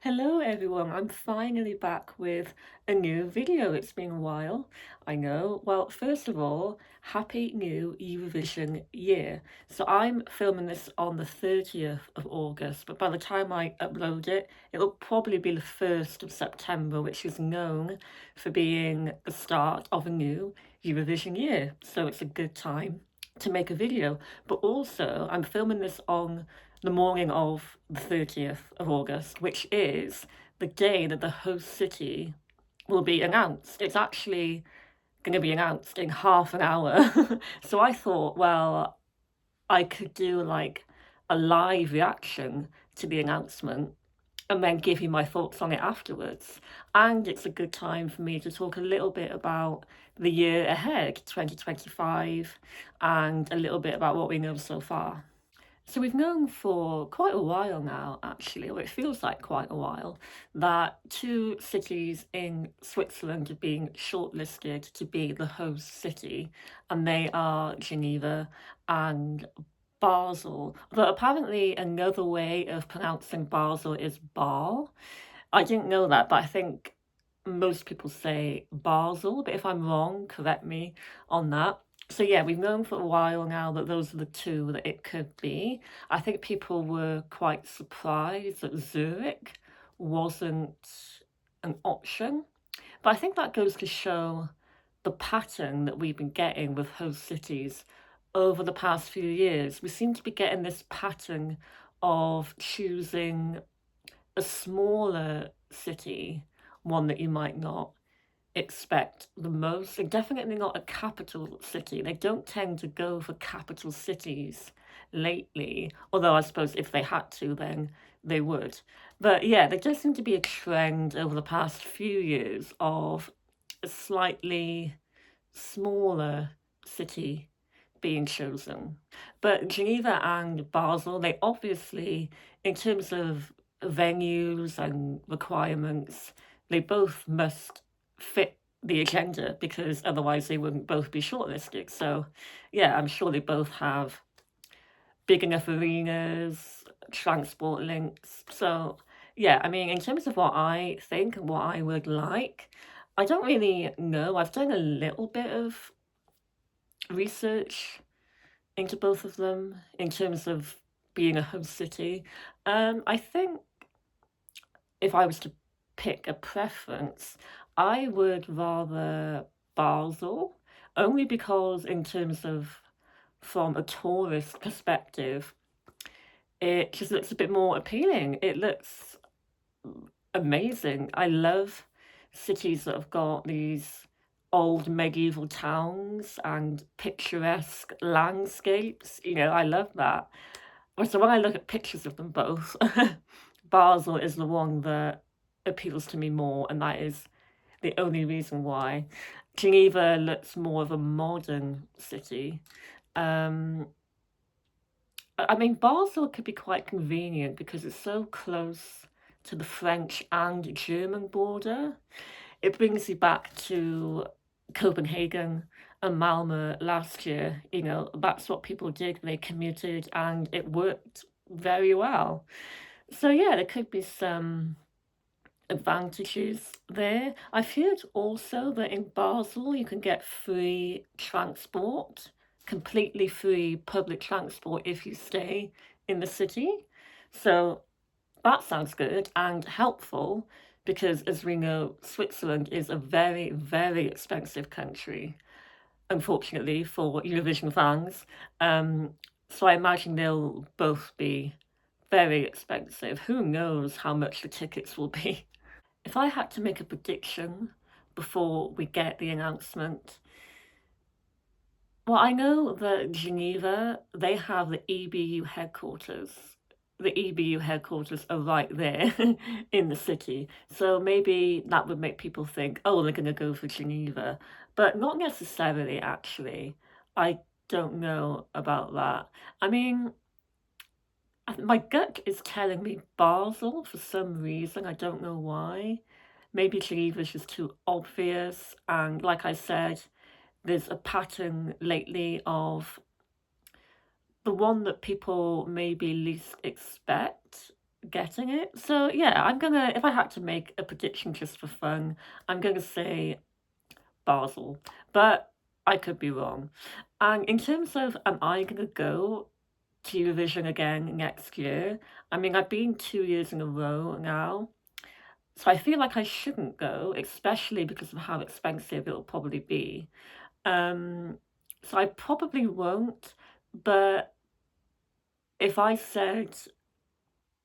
Hello everyone, I'm finally back with a new video. It's been a while, I know. Well, first of all, happy new Eurovision year. So I'm filming this on the 30th of August, but by the time I upload it, it'll probably be the 1st of September, which is known for being the start of a new Eurovision year. So it's a good time to make a video. But also, I'm filming this on the morning of the 30th of August, which is the day that the host city will be announced. It's actually going to be announced in half an hour. So I thought, well, I could do like a live reaction to the announcement and then give you my thoughts on it afterwards. And it's a good time for me to talk a little bit about the year ahead, 2025, and a little bit about what we know so far. So we've known for quite a while now, actually, or it feels like quite a while, that two cities in Switzerland are being shortlisted to be the host city, and they are Geneva and Basel. But apparently another way of pronouncing Basel is Basel. I didn't know that, but I think most people say Basel, but if I'm wrong, correct me on that. So yeah, we've known for a while now that those are the two that it could be. I think people were quite surprised that Zurich wasn't an option, but I think that goes to show the pattern that we've been getting with host cities over the past few years. We seem to be getting this pattern of choosing a smaller city, one that you might not expect the most. They're definitely not a capital city. They don't tend to go for capital cities lately, although I suppose if they had to, then they would. But yeah, there does seem to be a trend over the past few years of a slightly smaller city being chosen. But Geneva and Basel, they obviously, in terms of venues and requirements, they both must fit the agenda because otherwise they wouldn't both be shortlisted. So, yeah, I'm sure they both have big enough arenas, transport links. So, yeah, I mean, in terms of what I think and what I would like, I don't really know. I've done a little bit of research into both of them in terms of being a host city. I think if I was to pick a preference, I would rather Basel, only because in terms of from a tourist perspective, it just looks a bit more appealing. It looks amazing. I love cities that have got these old medieval towns and picturesque landscapes. I love that. So when I look at pictures of them both, Basel is the one that appeals to me more, and that is the only reason why. Geneva looks more of a modern city. Um, I mean, Basel could be quite convenient because it's so close to the French and German border. It brings you back to Copenhagen and Malmö last year. That's what people did. They commuted and it worked very well. So, yeah, there could be some advantages there. I've heard also that in Basel you can get free transport, completely free public transport if you stay in the city. So that sounds good and helpful because, as we know, Switzerland is a very, very expensive country, unfortunately, for Eurovision fans. So I imagine they'll both be very expensive. Who knows how much the tickets will be? If I had to make a prediction before we get the announcement, well, I know that Geneva, they have the EBU headquarters. The EBU headquarters are right there in the city. So maybe that would make people think, oh, they're going to go for Geneva. But not necessarily, actually. I don't know about that. I mean, my gut is telling me Basel for some reason. I don't know why. Maybe Geneva's just too obvious. And like I said, there's a pattern lately of the one that people maybe least expect. getting it. So yeah, I'm gonna, if I had to make a prediction just for fun, I'm gonna say Basel, but I could be wrong. And in terms of am I gonna go to Eurovision again next year? I mean, I've been 2 years in a row now, so I feel like I shouldn't go, especially because of how expensive it'll probably be. Um, so I probably won't, but if I said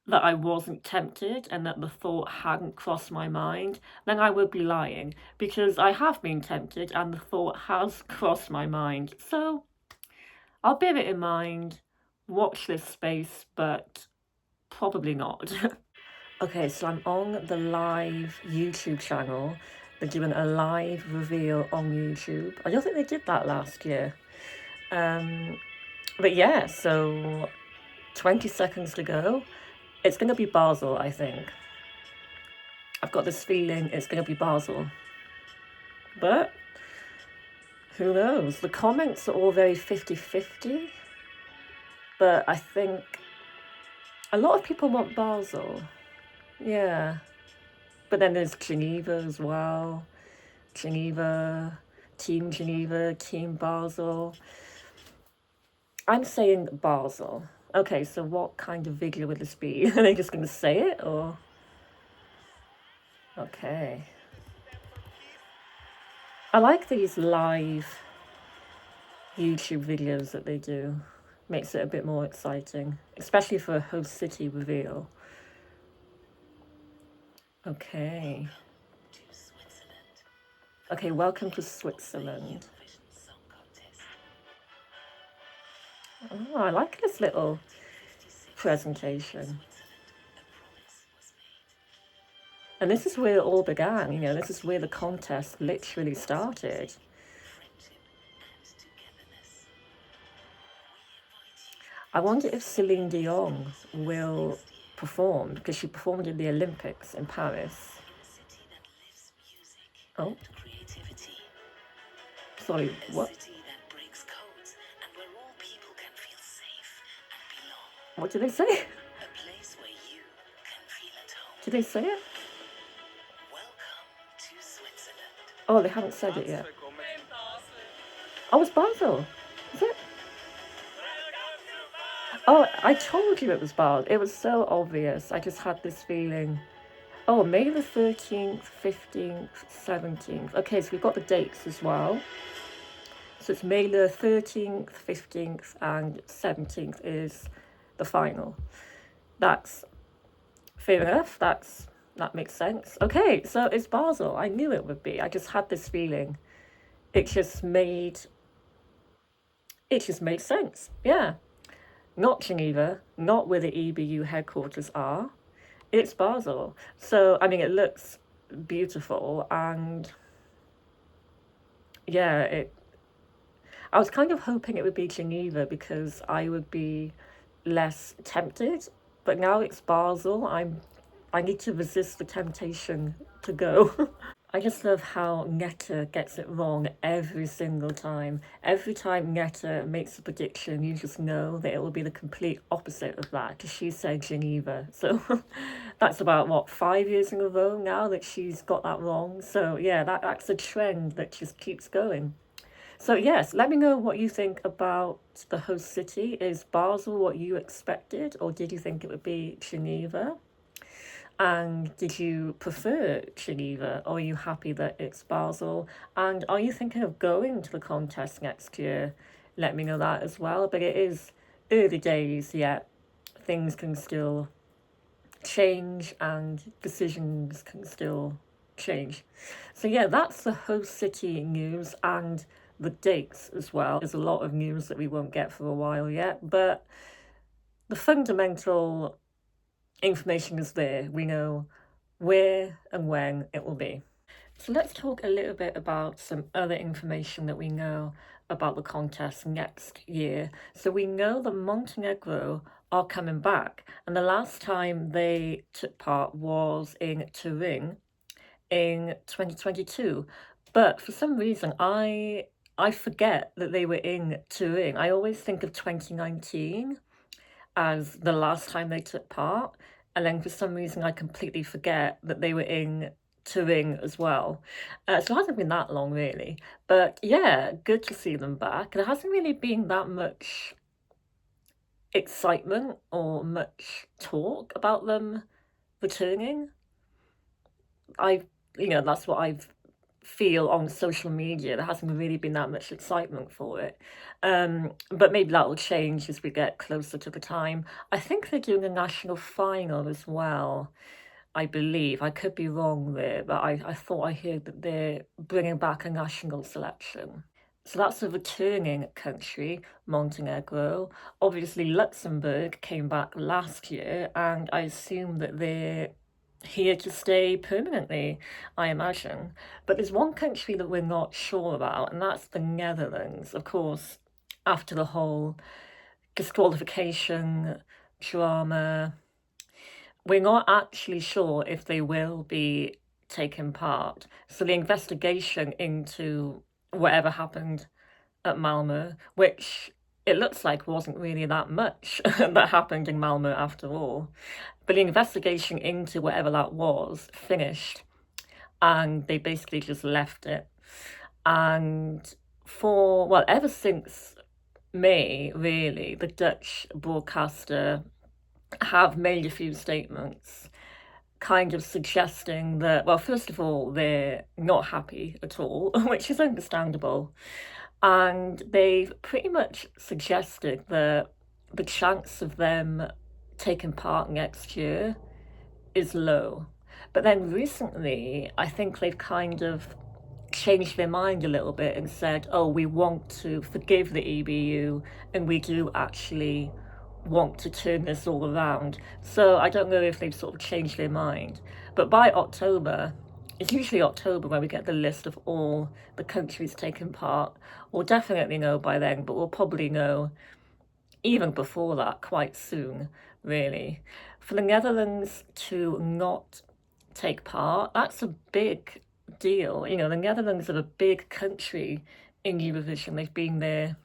that I wasn't tempted and that the thought hadn't crossed my mind, then I would be lying because I have been tempted and the thought has crossed my mind. So I'll bear it in mind, watch this space, but probably not. Okay, so I'm on the live YouTube channel. They're doing a live reveal on YouTube. I don't think they did that last year. Um, but yeah, so 20 seconds to go. It's going to be Basel, I think. I've got this feeling it's going to be Basel. But who knows? The comments are all very 50-50. But I think a lot of people want Basel. Yeah. But then there's Geneva as well. Geneva, Team Basel. I'm saying Basel. Okay, so what kind of video would this be? Are they just going to say it or? Okay. I like these live YouTube videos that they do. Makes it a bit more exciting, especially for a host city reveal. Okay. Okay, welcome to Switzerland. Oh, I like this little presentation. And this is where it all began, you know, this is where the contest literally started. I wonder if Celine Dion will perform, because she performed in the Olympics in Paris. Oh. Sorry, what? What did they say? Did they say it? Oh, they haven't said it yet. Oh, it's Basel. Is it? Oh, I told you it was Basel. It was so obvious. I just had this feeling. Oh, May the 13th, 15th, 17th. Okay, so we've got the dates as well. So it's May the 13th, 15th, and 17th is the final. That's fair enough. That makes sense. Okay, so it's Basel. I knew it would be. I just had this feeling. It just made sense. Yeah. Not Geneva, not where the EBU headquarters are. It's Basel. So, I mean, it looks beautiful and yeah, I was kind of hoping it would be Geneva because I would be less tempted, but now it's Basel. I need to resist the temptation to go. I just love how Netta gets it wrong every single time. Every time Netta makes a prediction, you just know that it will be the complete opposite of that because she said Geneva. So that's about, what, 5 years in a row now that she's got that wrong. So yeah, that's a trend that just keeps going. So yes, let me know what you think about the host city. Is Basel what you expected, or did you think it would be Geneva? And did you prefer Geneva, or are you happy that it's Basel? And are you thinking of going to the contest next year? Let me know that as well. But it is early days yet. Things can still change and decisions can still change. So yeah, that's the host city news and the dates as well. There's a lot of news that we won't get for a while yet, but the fundamental information is there. We know where and when it will be. So let's talk a little bit about some other information that we know about the contest next year. So we know that Montenegro are coming back, and the last time they took part was in Turin in 2022. But for some reason, I forget that they were in Turin. I always think of 2019 as the last time they took part. and then for some reason I completely forget that they were in touring as well. So it hasn't been that long really, but yeah, good to see them back. There hasn't really been that much excitement or much talk about them returning. I, that's what I feel on social media. There hasn't really been that much excitement for it. But maybe that will change as we get closer to the time. I think they're doing a national final as well, I believe. I could be wrong there, but I thought I heard that they're bringing back a national selection. So that's a returning country, Montenegro. Obviously, Luxembourg came back last year, and I assume that they're here to stay permanently, I imagine. But there's one country that we're not sure about, and that's the Netherlands. Of course, after the whole disqualification drama, we're not actually sure if they will be taking part. So the investigation into whatever happened at Malmo, which it looks like wasn't really that much that happened in Malmo after all. But the investigation into whatever that was finished, and they basically just left it. And well, ever since May, really, the Dutch broadcaster have made a few statements kind of suggesting that, well, first of all, they're not happy at all, which is understandable. And they've pretty much suggested that the chance of them taking part next year is low. But then recently, I think they've kind of changed their mind a little bit and said, oh, we want to forgive the EBU and we do actually want to turn this all around. So I don't know if they've sort of changed their mind. But by October, it's usually October when we get the list of all the countries taking part. We'll definitely know by then, but we'll probably know even before that quite soon, really. For the Netherlands to not take part, that's a big deal. The Netherlands are a big country in Eurovision. They've been there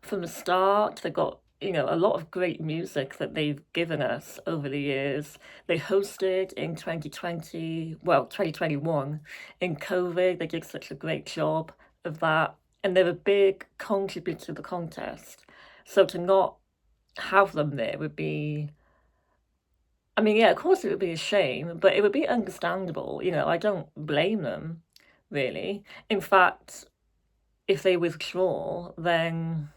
from the start. They've got, a lot of great music that they've given us over the years. They hosted in 2020, well, 2021, in COVID. They did such a great job of that. And they're a big contributor to the contest. So to not have them there would be, I mean, yeah, of course it would be a shame, but it would be understandable. I don't blame them, really. In fact, if they withdraw, then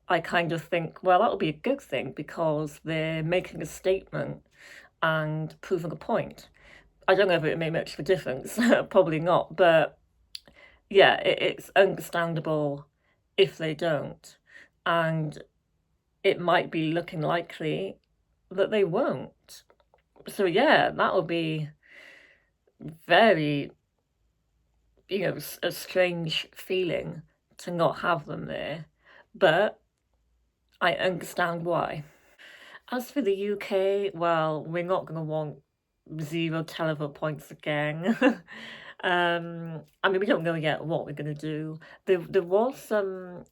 I kind of think, well, that would be a good thing because they're making a statement and proving a point. I don't know if it made much of a difference, probably not, but yeah, it's understandable if they don't. And it might be looking likely that they won't. So yeah, that would be very, a strange feeling to not have them there. But I understand why. As for the UK, well, we're not going to want 0 televote points again. I mean, we don't know yet what we're going to do. There was some,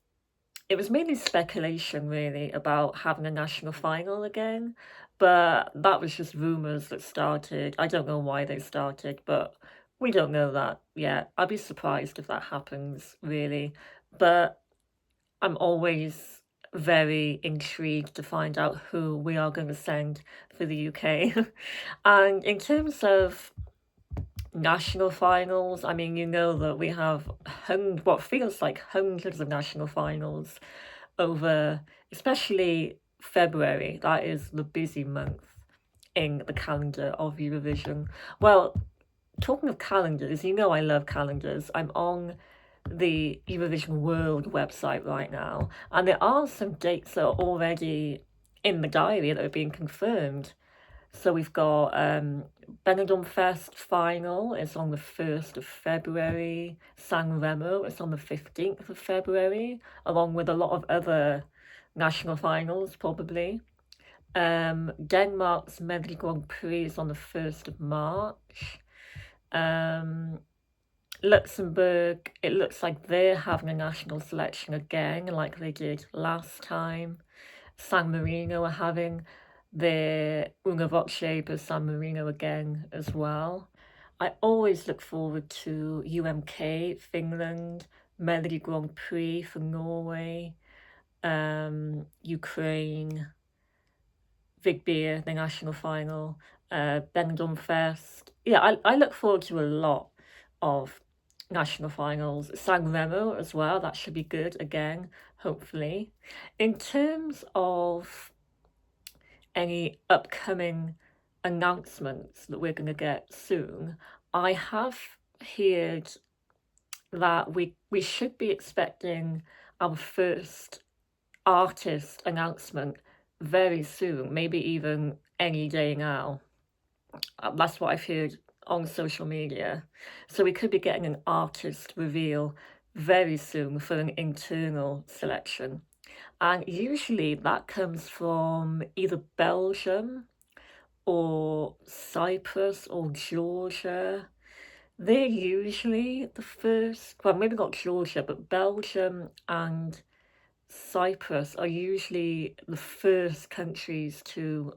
it was mainly speculation really about having a national final again, but that was just rumours that started. I don't know why they started, but we don't know that yet. I'd be surprised if that happens, really. But I'm always very intrigued to find out who we are going to send for the UK. And in terms of national finals, I mean, that we have what feels like hundreds of national finals over, especially February. That is the busy month in the calendar of Eurovision. Well, talking of calendars, I love calendars. I'm on the Eurovision World website right now, and there are some dates that are already in the diary that are being confirmed. So we've got Benidorm Fest final is on the 1st of February. San Remo is on the 15th of February, along with a lot of other national finals, probably. Denmark's Medley Grand Prix is on the 1st of March. Luxembourg, it looks like they're having a national selection again, like they did last time. San Marino are having the Una Voce per San Marino again as well. I always look forward to UMK, Finland, Melody Grand Prix for Norway, Ukraine, Big Beer, the national final, Benidorm Fest. Yeah, I look forward to a lot of national finals. San Remo as well, that should be good again, hopefully. In terms of any upcoming announcements that we're going to get soon, I have heard that we should be expecting our first artist announcement very soon, maybe even any day now. That's what I've heard on social media. So we could be getting an artist reveal very soon for an internal selection. And usually that comes from either Belgium or Cyprus or Georgia. They're usually the first, well, maybe not Georgia, but Belgium and Cyprus are usually the first countries to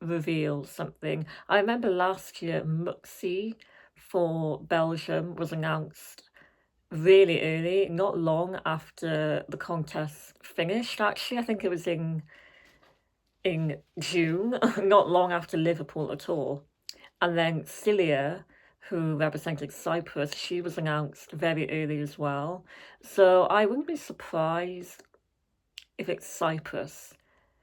reveal something. I remember last year, Muxi for Belgium was announced really early, not long after the contest finished, actually. I think it was in June, not long after Liverpool at all. And then Cilia, who represented Cyprus, she was announced very early as well. So I wouldn't be surprised if it's Cyprus.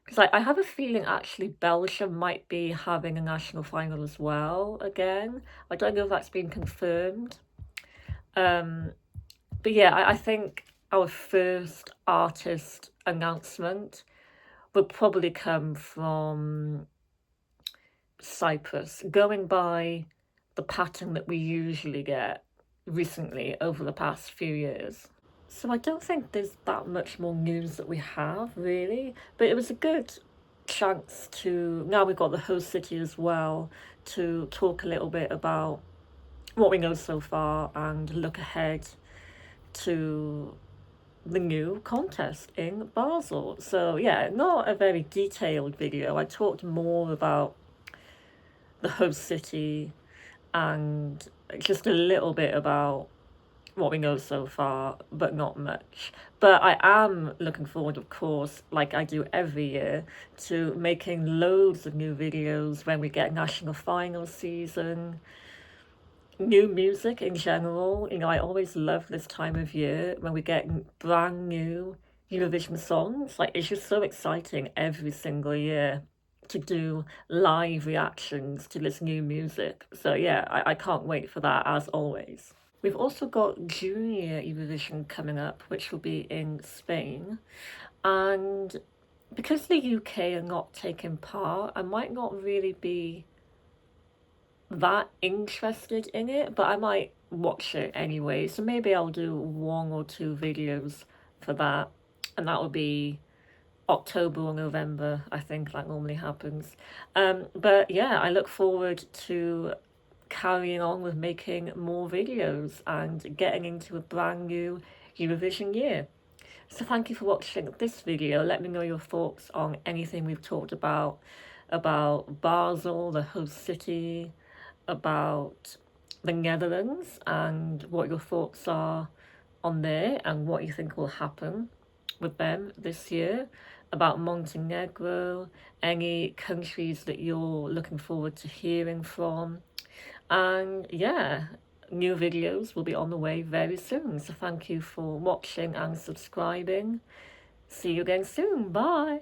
Because I have a feeling actually Belgium might be having a national final as well again. I don't know if that's been confirmed. Um, but yeah, I think our first artist announcement would probably come from Cyprus, going by the pattern that we usually get recently over the past few years. So I don't think there's that much more news that we have, really. But it was a good chance to, now we've got the host city as well, to talk a little bit about what we know so far and look ahead to the new contest in Basel. So yeah, not a very detailed video. I talked more about the host city and just a little bit about what we know so far, but not much. But I am looking forward, of course, like I do every year, to making loads of new videos when we get national final season, new music in general. You know, I always love this time of year when we get brand new Eurovision songs. Like, it's just so exciting every single year to do live reactions to this new music. So yeah, I can't wait for that as always. We've also got Junior Eurovision coming up, which will be in Spain. And because the UK are not taking part, I might not really be that interested in it, but I might watch it anyway. So maybe I'll do 1 or 2 videos for that. And that will be October or November, I think that normally happens. But yeah, I look forward to carrying on with making more videos and getting into a brand new Eurovision year. So thank you for watching this video. Let me know your thoughts on anything we've talked about Basel, the host city, about the Netherlands, and what your thoughts are on there and what you think will happen with them this year, about Montenegro, any countries that you're looking forward to hearing from. And yeah, new videos will be on the way very soon. So thank you for watching and subscribing. See you again soon. Bye.